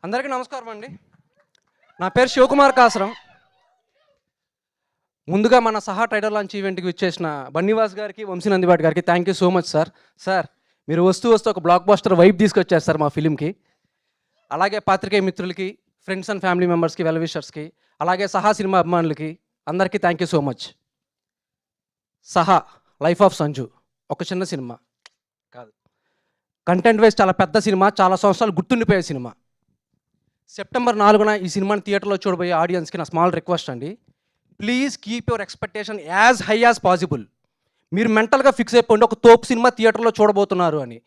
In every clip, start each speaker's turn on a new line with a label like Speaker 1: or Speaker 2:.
Speaker 1: అందరికీ నమస్కారం అండి. నా పేరు శివకుమార్ కాసరం. ముందుగా మన సహా టైటిల్ లాంచ్ ఈవెంట్కి విచ్చేసిన బన్నీవాస్ గారికి, వంశీనందివాటి గారికి thank you so much sir. Sir మీరు వస్తూ ఒక బ్లాక్ బస్టర్ వైబ్ తీసుకొచ్చారు సార్ మా ఫిలింకి. అలాగే పాత్రికేయ మిత్రులకి, ఫ్రెండ్స్ అండ్ ఫ్యామిలీ మెంబర్స్కి, వెల్ విషర్స్కి, అలాగే సహా సినిమా అభిమానులకి అందరికీ థ్యాంక్ యూ సో మచ్. సహా లైఫ్ ఆఫ్ సంజు ఒక చిన్న సినిమా కాదు, కంటెంట్ వైజ్ చాలా పెద్ద సినిమా, చాలా సంవత్సరాలు గుర్తుండిపోయే సినిమా. సెప్టెంబర్ 4న ఈ సినిమాని థియేటర్లో చూడబోయే ఆడియన్స్కి నా స్మాల్ రిక్వెస్ట్ అండి. Please keep your expectation as high as possible. మీరు మెంటల్గా ఫిక్స్ అయిపోండి ఒక తోపు సినిమా థియేటర్లో చూడబోతున్నారు అని.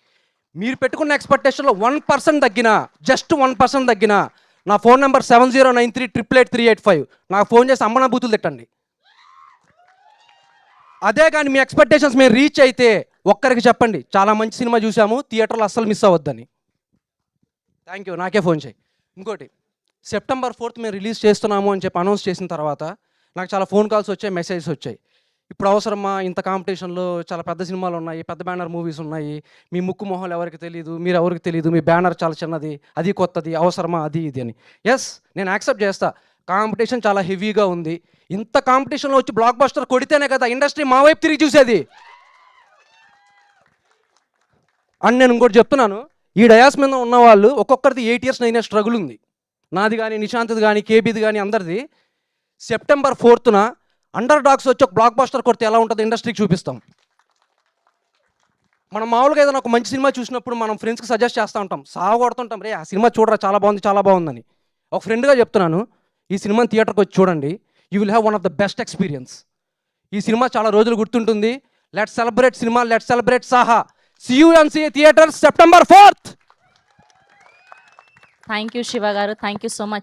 Speaker 1: మీరు పెట్టుకున్న ఎక్స్పెక్టేషన్లో 1% తగ్గినా, జస్ట్ 1% తగ్గినా నా ఫోన్ నెంబర్ 7093888385 నాకు ఫోన్ చేసి అమ్మనా బూతులు తిట్టండి. అదే కానీ మీ ఎక్స్పెక్టేషన్స్ మేము రీచ్ అయితే ఒక్కరికి చెప్పండి, చాలా మంచి సినిమా చూసాము, థియేటర్లో అస్సలు మిస్ అవ్వద్దని. Thank you. నాకే ఫోన్ చేయి. ఇంకోటి, సెప్టెంబర్ 4th మేము రిలీజ్ చేస్తున్నాము అని చెప్పి అనౌన్స్ చేసిన తర్వాత నాకు చాలా ఫోన్ కాల్స్ వచ్చాయి, మెసేజెస్ వచ్చాయి. ఇప్పుడు అవసరమా, ఇంత కాంపిటీషన్లో చాలా పెద్ద సినిమాలు ఉన్నాయి, పెద్ద బ్యానర్ మూవీస్ ఉన్నాయి, మీ ముక్కు మొహాలు ఎవరికి తెలియదు, మీరు ఎవరికి తెలియదు, మీ బ్యానర్ చాలా చిన్నది, అది కొత్తది, అవసరమా, అది ఇది అని. ఎస్, నేను యాక్సెప్ట్ చేస్తా, కాంపిటీషన్ చాలా హెవీగా ఉంది. ఇంత కాంపిటీషన్లో వచ్చి బ్లాక్ బస్టర్ కొడితేనే కదా ఇండస్ట్రీ మా వైపు తిరిగి చూసేది. అని నేను ఇంకోటి చెప్తున్నాను, ఈ డయాస్ మీద ఉన్న వాళ్ళు ఒక్కొక్కరిది 8 years 9 years స్ట్రగుల్ ఉంది. నాది కానీ, నిశాంత్ది కానీ, కేబీది కానీ, అందరిది. సెప్టెంబర్ 4th అండర్ డాగ్స్ వచ్చి ఒక బ్లాక్ బస్టర్ కొడితే ఎలా ఉంటుంది ఇండస్ట్రీకి చూపిస్తాం. మనం మామూలుగా ఏదైనా ఒక మంచి సినిమా చూసినప్పుడు మనం ఫ్రెండ్స్కి సజెస్ట్ చేస్తూ ఉంటాం, సాగు కొడుతుంటాం, రే ఆ సినిమా చూడరా చాలా బాగుంది, చాలా బాగుందని. ఒక ఫ్రెండ్గా చెప్తున్నాను, ఈ సినిమాని థియేటర్కి వచ్చి చూడండి, you will have one of the best experience. ఈ సినిమా చాలా రోజులు గుర్తుంటుంది. Let's celebrate cinema, let's celebrate Saha. See you on theaters September 4th.
Speaker 2: Thank you, Shiva garu. Thank you so much.